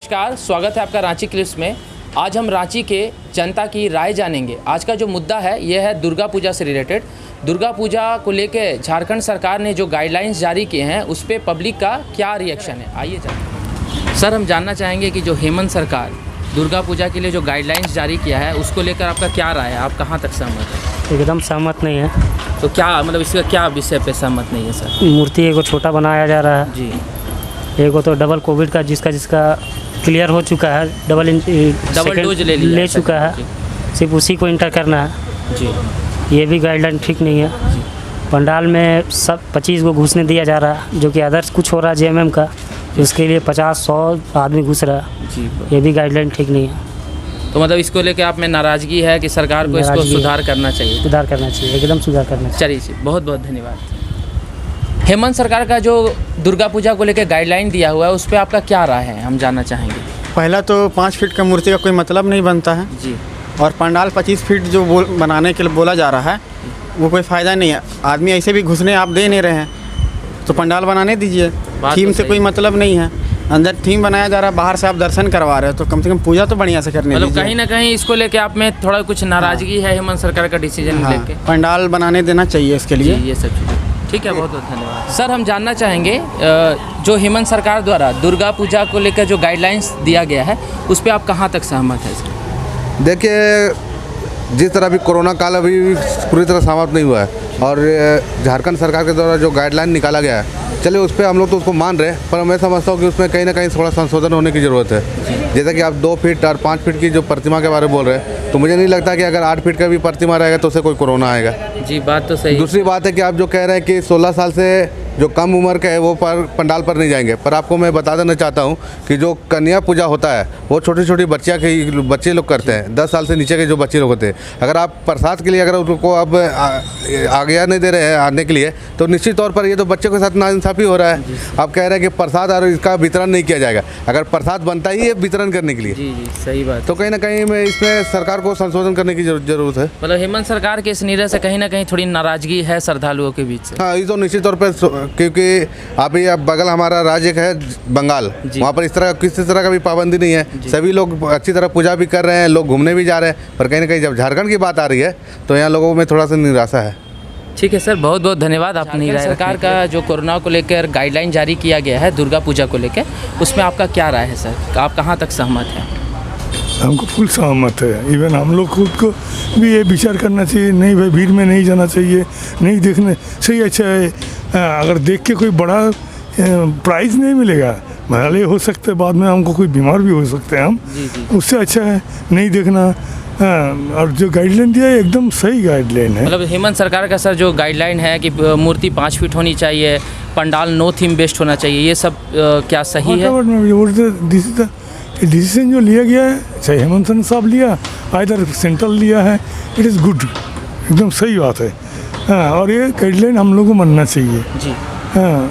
नमस्कार, स्वागत है आपका रांची क्लिप्स में। आज हम रांची के जनता की राय जानेंगे। आज का जो मुद्दा है यह है दुर्गा पूजा से रिलेटेड। दुर्गा पूजा को लेकर झारखंड सरकार ने जो गाइडलाइंस जारी किए हैं उस पर पब्लिक का क्या रिएक्शन है, आइए जानते हैं। सर, हम जानना चाहेंगे कि जो हेमंत सरकार दुर्गा पूजा के लिए जो गाइडलाइंस जारी किया है उसको लेकर आपका क्या राय है, आप कहाँ तक सहमत हैं? एकदम सहमत नहीं है। तो क्या मतलब इसका क्या विषय पे सहमत नहीं है सर? मूर्ति एगो छोटा बनाया जा रहा है जी, एगो तो डबल कोविड का जिसका क्लियर हो चुका है, डबल डोज ले चुका है, सिर्फ उसी को इंटर करना है जी। ये भी गाइडलाइन ठीक नहीं है। पंडाल में सब 25 को घुसने दिया जा रहा है, जो कि अदर्स कुछ हो रहा है जेएमएम का, उसके लिए 50-100 आदमी घुस रहा है जी। ये भी गाइडलाइन ठीक नहीं है। तो मतलब इसको लेकर आप में नाराज़गी है कि सरकार को इसको सुधार करना चाहिए? सुधार करना चाहिए, एकदम सुधार करना चाहिए। चलिए, बहुत बहुत धन्यवाद। हेमंत सरकार का जो दुर्गा पूजा को लेकर गाइडलाइन दिया हुआ है उस पर आपका क्या राय है, हम जानना चाहेंगे। पहला तो 5 फीट का मूर्ति का कोई मतलब नहीं बनता है जी। और पंडाल 25 फीट जो बनाने के लिए बोला जा रहा है वो कोई फ़ायदा नहीं है। आदमी ऐसे भी घुसने आप दे नहीं रहे हैं, तो पंडाल बनाने दीजिए। थीम से कोई मतलब नहीं है, अंदर थीम बनाया जा रहा है, बाहर से आप दर्शन करवा रहे हो, तो कम से कम पूजा तो बढ़िया से करने मतलब दीजिए। कहीं ना कहीं इसको लेके आप में थोड़ा कुछ नाराज़गी है हेमंत सरकार का डिसीजन लेके? पंडाल बनाने देना चाहिए इसके लिए। ये सब चीज़ें ठीक है, बहुत बहुत धन्यवाद। सर, हम जानना चाहेंगे जो हेमंत सरकार द्वारा दुर्गा पूजा को लेकर जो गाइडलाइंस दिया गया है उस पर आप कहाँ तक सहमत हैं सर? देखिए, जिस तरह अभी कोरोना काल अभी पूरी तरह समाप्त नहीं हुआ है और झारखंड सरकार के द्वारा जो गाइडलाइन निकाला गया है, चलिए उस पर हम लोग तो उसको मान रहे हैं, पर मैं समझता हूँ कि उसमें कहीं ना कहीं थोड़ा संशोधन होने की ज़रूरत है। जैसा कि आप 2 फीट और 5 फीट की जो प्रतिमा के बारे में बोल रहे हैं, तो मुझे नहीं लगता कि अगर 8 फीट का भी प्रतिमा रहेगा तो उसे कोई कोरोना आएगा। जी, बात तो सही। दूसरी बात है कि आप जो कह रहे हैं कि 16 साल से जो कम उम्र के है वो पंडाल पर नहीं जाएंगे, पर आपको मैं बता देना चाहता हूँ कि जो कन्या पूजा होता है वो छोटी छोटी बच्चे लोग करते हैं, 10 साल से नीचे के जो बच्चे लोग होते हैं। अगर आप प्रसाद के लिए अगर उनको अब आज्ञा नहीं दे रहे हैं आने के लिए, तो निश्चित तौर पर ये तो बच्चों के साथ नाइंसाफ़ी हो रहा है। आप कह रहे हैं कि प्रसाद और इसका वितरण नहीं किया जाएगा, अगर प्रसाद बनता ही है वितरण करने के लिए। जी जी, सही बात। तो कहीं ना कहीं में इसमें सरकार को संशोधन करने की जरूरत है। मतलब हेमंत सरकार के इस निर्णय से कहीं ना कहीं थोड़ी नाराज़गी है श्रद्धालुओं के बीच से। हाँ, ये तो निश्चित तौर पर, क्योंकि अभी अब बगल हमारा राज्य है बंगाल, वहाँ पर इस तरह किसी तरह का भी पाबंदी नहीं है। सभी लोग अच्छी तरह पूजा भी कर रहे हैं, लोग घूमने भी जा रहे हैं, पर कहीं ना कहीं जब झारखंड की बात आ रही है तो यहाँ लोगों में थोड़ा सा निराशा है। ठीक है सर, बहुत बहुत धन्यवाद। आपने सरकार का जो कोरोना को लेकर गाइडलाइन जारी किया गया है दुर्गा पूजा को लेकर, उसमें आपका क्या राय है सर, आप कहाँ तक सहमत हैं? हमको फुल सहमत है। इवन हम लोग खुद को भी ये विचार करना चाहिए, नहीं भाई भीड़ में नहीं जाना चाहिए, नहीं देखने सही अच्छा है। अगर देख के कोई बड़ा प्राइज़ नहीं मिलेगा, भले हो सकता है बाद में हमको कोई बीमार भी हो सकते हैं हम, उससे अच्छा है नहीं देखना। और जो गाइडलाइन दिया है एकदम सही गाइडलाइन है। मतलब हेमंत सरकार का सर जो गाइडलाइन है कि मूर्ति 5 फीट होनी चाहिए, पंडाल नो थीम बेस्ड होना चाहिए, ये सब क्या सही है? डिसीजन जो लिया गया है, चाहे हेमंत साहब लिया इधर सेंट्रल लिया है, इट इज़ गुड, एकदम सही बात है। हाँ, और ये गाइडलाइन हम लोग को मानना चाहिए जी। हाँ,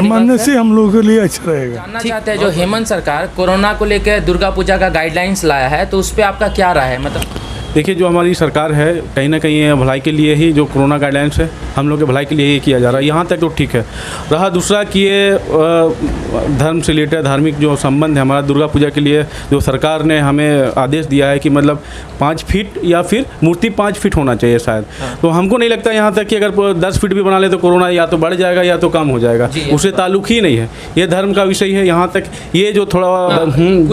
मानने से हम लोगों के लिए अच्छा रहेगा। जानना चाहते हैं जो हेमंत सरकार कोरोना को लेकर दुर्गा पूजा का गाइडलाइंस लाया है तो उस पर आपका क्या राय है? मतलब देखिए, जो हमारी सरकार है कहीं ना कहीं भलाई के लिए ही जो कोरोना गाइडलाइंस है हम लोग के भलाई के लिए ही किया जा रहा है, यहाँ तक तो ठीक है। रहा दूसरा कि ये धर्म से रिलेटेड धार्मिक जो संबंध है हमारा दुर्गा पूजा के लिए, जो सरकार ने हमें आदेश दिया है कि मतलब 5 फीट या फिर मूर्ति 5 फीट होना चाहिए शायद, तो हमको नहीं लगता यहाँ तक कि अगर 10 फीट भी बना ले तो कोरोना या तो बढ़ जाएगा या तो कम हो जाएगा, उससे ताल्लुक ही नहीं है। ये धर्म का विषय है, यहाँ तक ये जो थोड़ा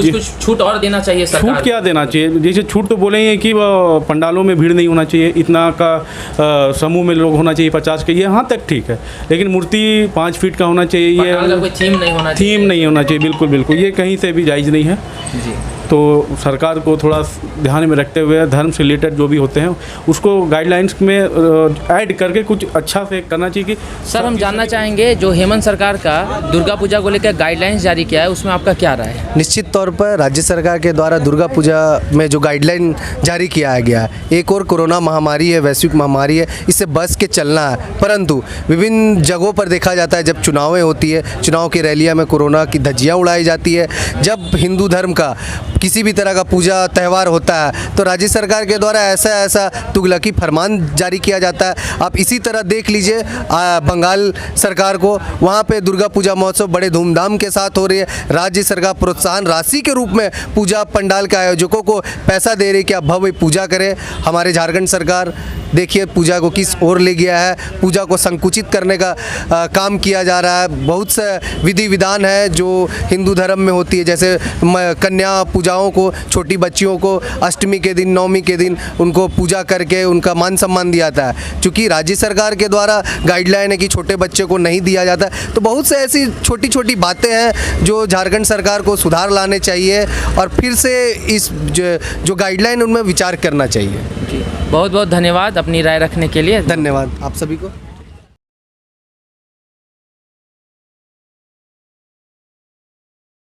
कुछ छूट और देना चाहिए सरकार। छूट क्या देना चाहिए? जैसे छूट तो बोले हैं कि पंडालों में भीड़ नहीं होना चाहिए, इतना का समूह में लोग होना चाहिए 50 के, ये यहाँ तक ठीक है, लेकिन मूर्ति 5 फीट का होना चाहिए, ये कोई थीम नहीं होना चाहिए। बिल्कुल बिल्कुल, ये कहीं से भी जायज़ नहीं है जी। तो सरकार को थोड़ा ध्यान में रखते हुए धर्म से रिलेटेड जो भी होते हैं उसको गाइडलाइंस में ऐड करके कुछ अच्छा से करना चाहिए। कि सर, हम जानना चाहेंगे जो हेमंत सरकार का दुर्गा पूजा को लेकर गाइडलाइंस जारी किया है उसमें आपका क्या राय है? निश्चित तौर पर राज्य सरकार के द्वारा दुर्गा पूजा में जो गाइडलाइन जारी किया गया है, एक और कोरोना महामारी है, वैश्विक महामारी है, इससे बच के चलना है, परंतु विभिन्न जगहों पर देखा जाता है जब चुनावें होती है, चुनाव की रैलियाँ में कोरोना की धज्जियाँ उड़ाई जाती है, जब हिंदू धर्म का किसी भी तरह का पूजा त्यौहार होता है तो राज्य सरकार के द्वारा ऐसा तुगलकी फरमान जारी किया जाता है। आप इसी तरह देख लीजिए बंगाल सरकार को, वहाँ पे दुर्गा पूजा महोत्सव बड़े धूमधाम के साथ हो रही है। राज्य सरकार प्रोत्साहन राशि के रूप में पूजा पंडाल के आयोजकों को पैसा दे रही है कि आप भव्य पूजा करें। हमारे झारखंड सरकार देखिए पूजा को किस ओर ले गया है, पूजा को संकुचित करने का काम किया जा रहा है। बहुत से विधि विधान है जो हिंदू धर्म में होती है, जैसे कन्या पूजाओं को, छोटी बच्चियों को अष्टमी के दिन, नवमी के दिन उनको पूजा करके उनका मान सम्मान दिया जाता है। चूँकि राज्य सरकार के द्वारा गाइडलाइन है कि छोटे बच्चे को नहीं दिया जाता, तो बहुत से ऐसी छोटी छोटी बातें हैं जो झारखंड सरकार को सुधार लाने चाहिए और फिर से इस जो गाइडलाइन उनमें विचार करना चाहिए। जी, बहुत बहुत धन्यवाद अपनी राय रखने के लिए। धन्यवाद आप सभी को।